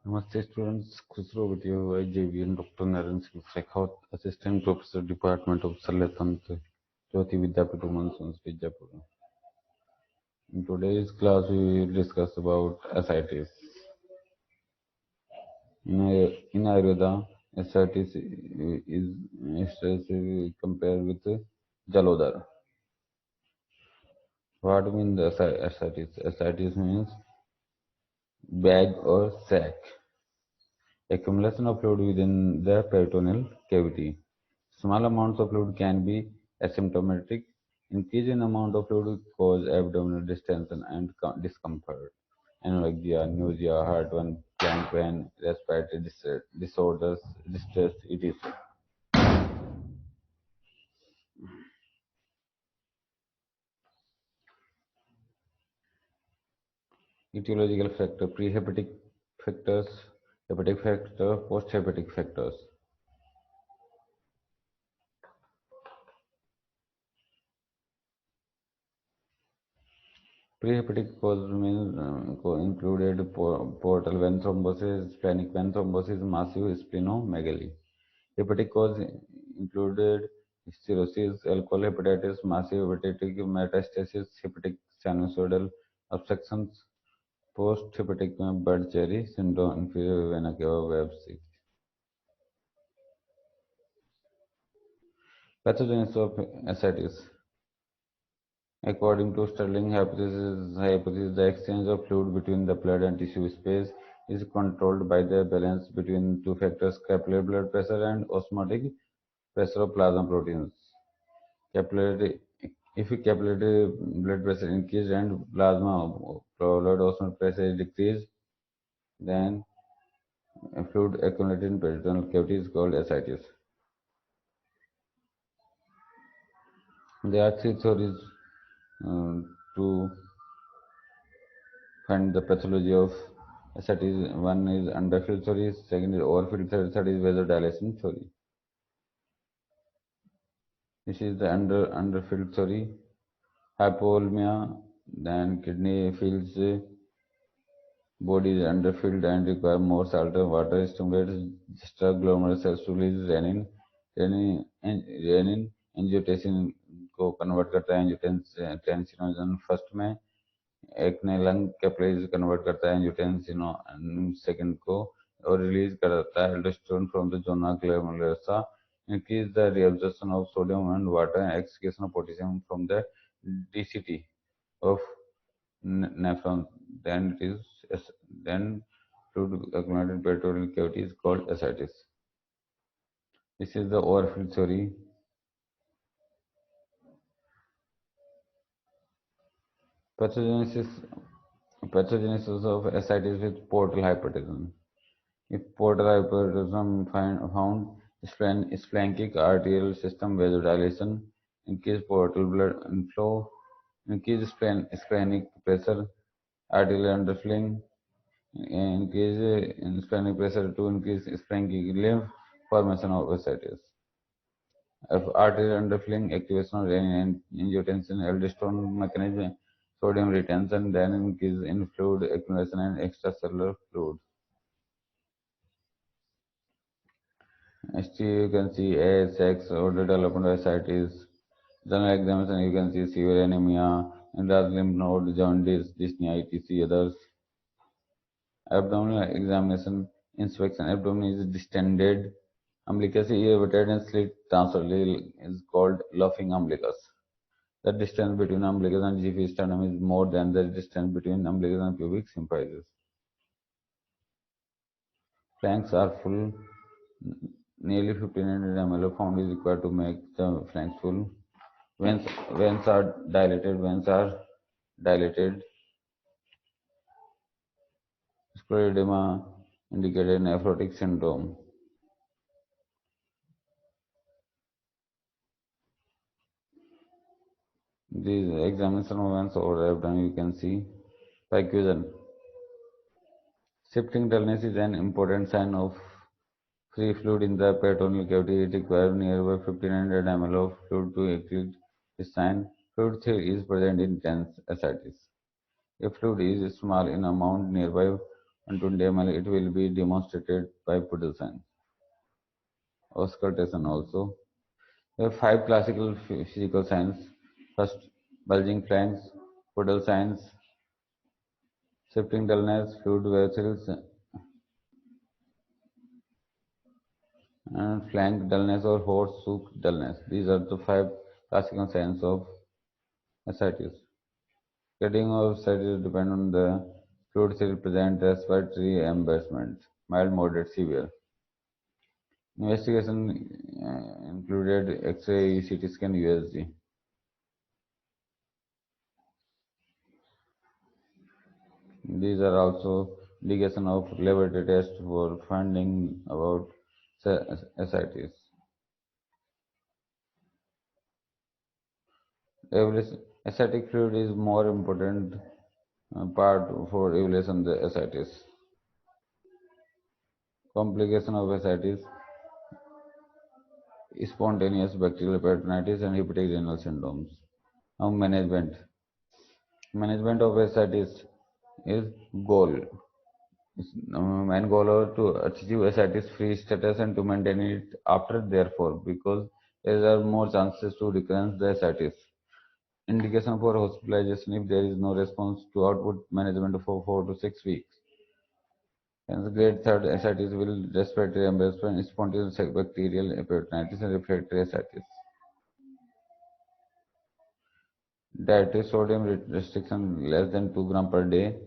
Namaste students, Khusro with you, IJVN Dr. Naren Singh Shekhawat, Assistant Professor, Department of Salatantra, Jyoti Vidyapith Women's Vijayapur. In today's class, we will discuss about ascites. In Ayurveda, ascites is compared with Jalodhar. What means ascites? Ascites means bag or sac. Accumulation of fluid within the peritoneal cavity. Small amounts of fluid can be asymptomatic. Increase in amount of fluid cause abdominal distension and discomfort, anorexia, nausea, heartburn, flank pain, respiratory disorders, distress, etc. Etiological factor, prehepatic factors, hepatic factor, posthepatic factors. Prehepatic cause means included portal vein thrombosis, splenic vein thrombosis, massive splenomegaly. Hepatic cause included cirrhosis, alcohol hepatitis, massive hepatic metastasis, hepatic sinusoidal obstructions, post-hepatic Budd-Chiari syndrome, inferior vena cava biopsy. Pathogenesis of ascites. According to Sterling hypothesis, the exchange of fluid between the blood and tissue space is controlled by the balance between two factors, capillary blood pressure and osmotic pressure of plasma proteins. Capillary, if capillary blood pressure increased and plasma blood osmotic pressure is decreased, then fluid accumulated in peritoneal cavity is called ascites. There are three theories to find the pathology of ascites. One is underfilled theory, second is overfilled theory, third is vasodilation theory. This is the underfilled theory. Hypovolemia, then kidney feels body is underfilled and require more salt and water, stimulates juxtaglomerular cells to release renin. Renin angiotensin को convert करता है angiotensinogen first में, एक ने lung capillaries convert करता है angiotensin second को और रिलीज करता है aldosterone from the zona glomerulosa, increase the reabsorption of sodium and water and excretion of potassium from the DCT of nephron. Then it is then fluid accumulated peritoneal cavity is called ascites. This is the overfill theory. Pathogenesis pathogenesis of ascites with portal hypertension. If portal hypertension found splanchnic arterial system vasodilation, increased portal blood inflow, increased splenic pressure, arterial underfilling, increase in splenic pressure to increase splenic lymph formation of ascites. If arterial underfilling, activation of renin and angiotensin, aldosterone mechanism, sodium retention, then increase in fluid accumulation and extracellular fluid. ST you can see A, sex, or development of ascites. General examination you can see severe anemia, enlarged lymph node, jaundice, dyspnea, etc. Others. Abdominal examination, inspection, abdomen is distended. Umbilicus is elevated and slit transversely is called laughing umbilicus. The distance between umbilicus and GP sternum is more than the distance between umbilicus and pubic symphysis. Flanks are full. Nearly 1500 ml of fluid is required to make the flanks full. Veins are dilated. Veins are dilated. Scleroderma indicated nephrotic syndrome. These examination of veins over abdomen you can see. Percussion. Shifting dullness is an important sign of free fluid in the peritoneal cavity. It requires nearby 1500 ml of fluid to eclipse this sign. Fluid theory is present in dense ascites. If fluid is small in amount, nearby and 20 ml, it will be demonstrated by Puddle science. Auscultation also. There are five classical physical science. First, bulging flanks, Puddle science, shifting dullness, fluid vessels, and flank dullness or horseshoe dullness. These are the five classical signs of ascites. Grading of ascites depend on the fluid still present respiratory embarrassment, mild, moderate, severe. Investigation included X-ray, CT scan, USG. These are also indication of laboratory tests for finding about ascites. Ascitic fluid is more important part for evaluation the ascites. Complication of ascites, spontaneous bacterial peritonitis and hepatic renal syndromes. Now management of ascites is goal. Main goal is to achieve ascites free status and to maintain it after therefore because there are more chances to recurrence the ascites. Indication for hospitalization if there is no response to output management for 4 to 6 weeks. Hence, grade 3 ascites will respiratory embarrassment, spontaneous bacterial peritonitis, and refractory ascites. Dietary sodium restriction less than 2 gram per day.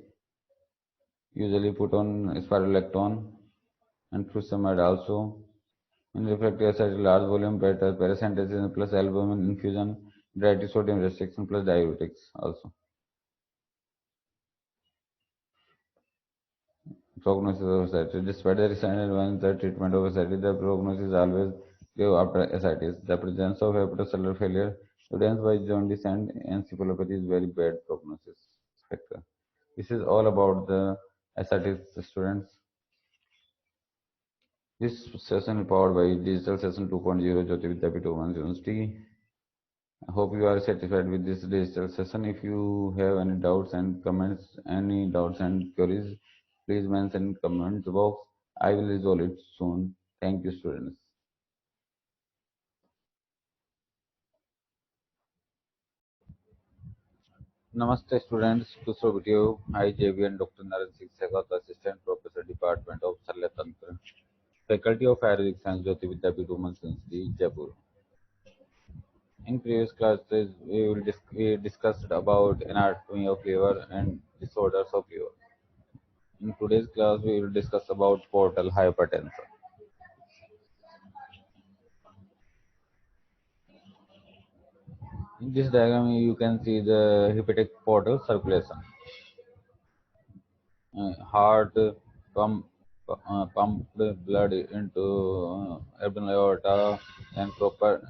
Usually put on spironolactone and furosemide also. In refractory ascites, large volume paracentesis plus albumin infusion, dietary sodium restriction plus diuretics also. Prognosis of ascites. Despite the recent advance in the treatment of ascites, the prognosis is always grave after ascites. The presence of hepatocellular failure, evidenced by jaundice and encephalopathy, is very bad prognosis factor. This is all about the ascites, students. This session is powered by Digital Session 2.0 Jyoti Vidyapeeth Women's University. I hope you are satisfied with this digital session. If you have any doubts and comments, any doubts and queries, please mention in comment box. I will resolve it soon. Thank you, students. Namaste, students. Kusro video. I, JV and Dr. Naren Singh Sehgat, Assistant Professor, Department of Shalya Faculty of Ayurvedic Science, Jyoti Vidyapeeth Women's University, Jaipur. In previous classes, we discussed about anatomy of liver and disorders of liver. In today's class, we will discuss about portal hypertension. In this diagram, you can see the hepatic portal circulation. Heart pumped blood into abdominal aorta and proper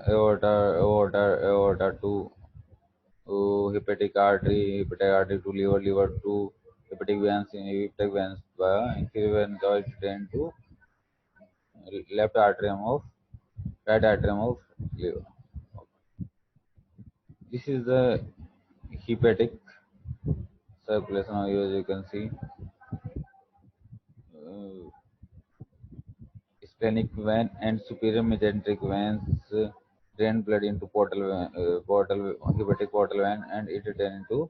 aorta hepatic artery to liver, liver to hepatic veins via inferior vein cava drain to left atrium of right atrium of liver. This is the hepatic circulation. As you can see, uh, splenic vein and superior mesenteric veins drain blood into hepatic portal vein and it drain into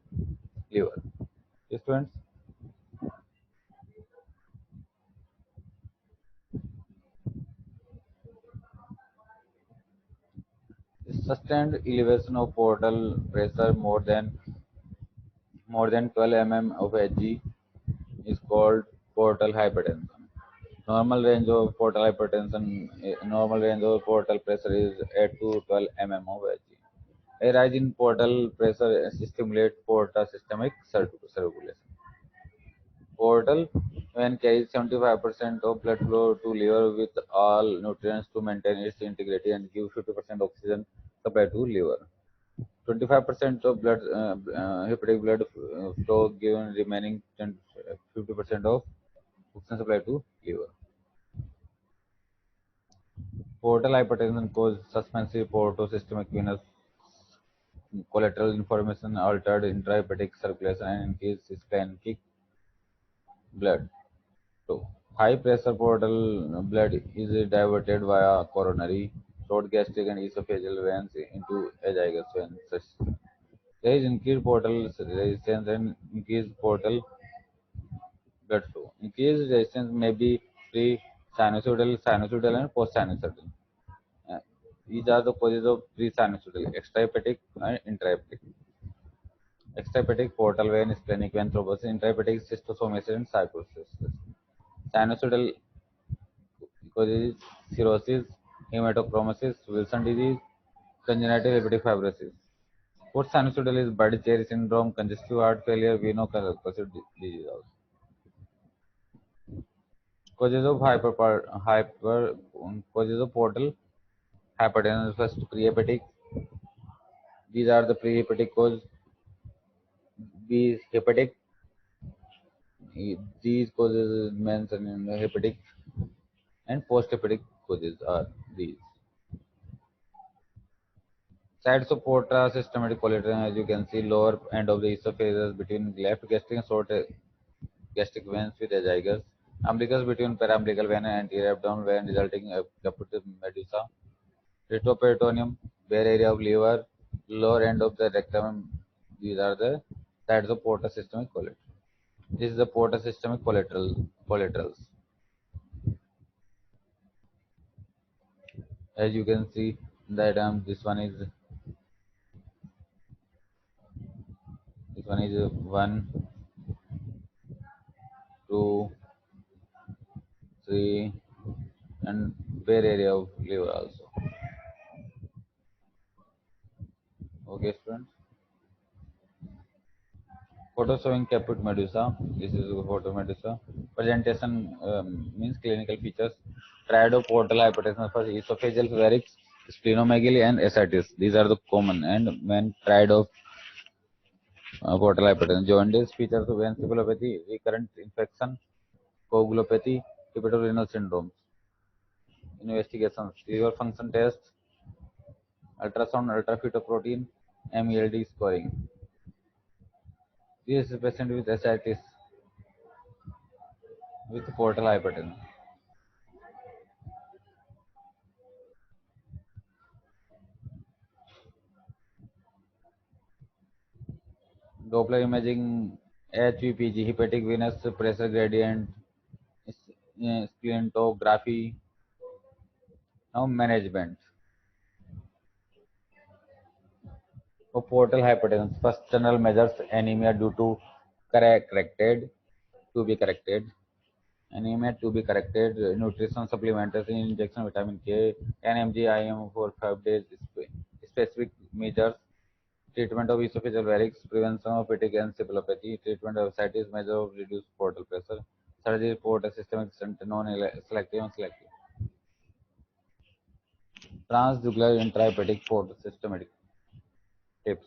liver. Yes, students. Sustained elevation of portal pressure more than 12 mm of Hg is called portal hypertension. Normal range of portal pressure is 8 to 12 mm of Hg. A rise in portal pressure stimulates portal systemic circulation. Portal vein carries 75% of blood flow to liver with all nutrients to maintain its integrity and give 50% oxygen supply to liver. 25% of hepatic blood flow given remaining 50% of oxygen supply to liver. Portal hypertension causes suspensive portosystemic venous collateral information, altered intrahepatic circulation, and increased ischemic blood flow. High pressure portal blood is diverted via coronary, short gastric, and esophageal veins into azygous veins. There is increased portal resistance and increased portal blood flow. Increased resistance may be pre-sinusoidal, sinusoidal, and post-sinusoidal. Uh, these are the causes of pre-sinusoidal, extrahepatic and intrahepatic. Extrahepatic portal vein, splenic vein thrombosis, intrahepatic schistosomiasis and sarcoidosis. Sinusoidal causes cirrhosis, hematochromosis, Wilson disease, congenital hepatic fibrosis. Post sinusoidal is body cherry syndrome, congestive heart failure, veno-occlusive disease also. Causes of causes of portal hypertension. First, prehepatic. These are the prehepatic cause. B is hepatic. These causes mentioned in the hepatic, and post-hepatic causes are these. Sides of porta systematic collateral, as you can see, lower end of the esophagus between left gastric and short gastric veins with azygos. Umbilicus between paraumbilical vein and anterior abdominal vein, resulting in caput medusa. Retroperitoneum, bare area of liver, lower end of the rectum. These are the sides of porta systemic collateral. This is the porta systemic collaterals. As you can see that this one is 1, 2, 3, and bare area of liver also. Okay, students. Photo showing caput medusa. This is a photo medusa. Presentation means clinical features. Triodoportal hypertension for esophageal varix, splenomegaly, and ascites. These are the common and main triodoportal hypertension. Jaundice features of encephalopathy, recurrent infection, coagulopathy, hepatorenal syndromes. Investigations: liver function test, ultrasound, ultrafetoprotein, MELD scoring. This is a patient with ascites with portal hypertension. Doppler imaging, HVPG, hepatic venous pressure gradient, splintography. Now management for portal hypertension. First general measures: anemia due to corrected to be corrected. Anemia to be corrected. Nutrition supplementation, injection vitamin K, 10 mg IM for 5 days. Specific measures: treatment of esophageal varix, prevention of hepatic encephalopathy, treatment of ascites, measure of reduced portal pressure, surgery report, a systemic stent, non-selective and selective. Transjugular intrahepatic port systematic tips.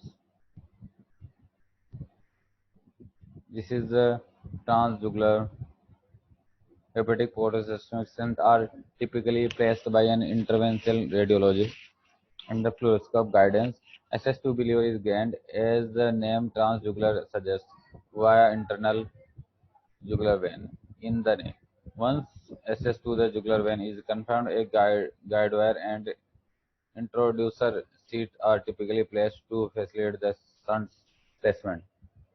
This is the transjugular hepatic port systemic stent are typically placed by an interventional radiologist under fluoroscope guidance. Access to liver is gained, as the name transjugular suggests, via internal jugular vein in the neck. Once access to the jugular vein is confirmed, a guide wire and introducer seat are typically placed to facilitate the shunt's placement.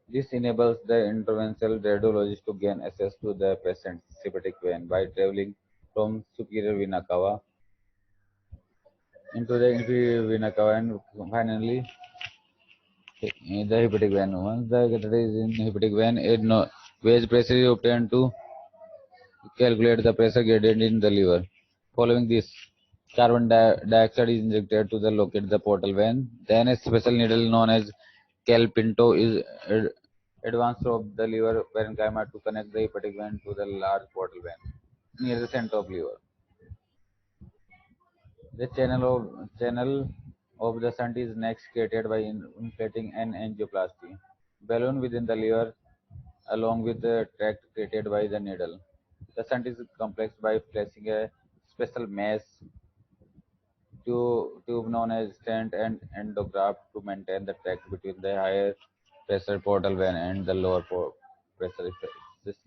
This enables the interventional radiologist to gain access to the patient's hepatic vein by traveling from superior vena cava into the inferior vena cava and finally the hepatic vein. Once the catheter is in hepatic vein, a gauge pressure is obtained to calculate the pressure gradient in the liver. Following this, carbon dioxide is injected to locate the portal vein. Then a special needle known as calpinto is advanced through the liver parenchyma to connect the hepatic vein to the large portal vein near the center of liver. The channel of the shunt is next created by inflating an angioplasty balloon within the liver along with the tract created by the needle. The shunt is complex by placing a special mesh tube known as stent and endograft to maintain the tract between the higher pressure portal vein and the lower pressure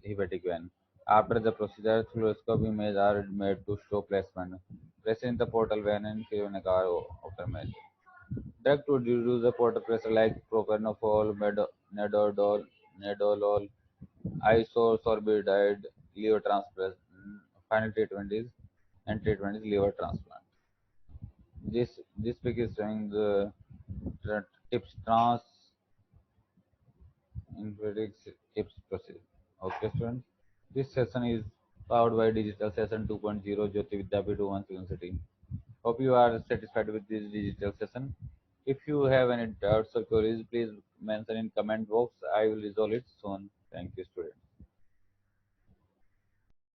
hepatic vein. After the procedure, fluoroscopy images are made to show placement, pressure in the portal vein and Kirunakar optimized. Drug to reduce the portal pressure like propanol, nadolol, nadolol, isosorbidide, liver transplant. Final treatment is liver transplant. This pic is showing the tips trans influenix tips procedure. Okay, students. This session is powered by Digital Session 2.0 Jyoti Vidyapeeth Women's University. Hope you are satisfied with this digital session. If you have any doubts or queries, please mention in comment box. I will resolve it soon. Thank you, students.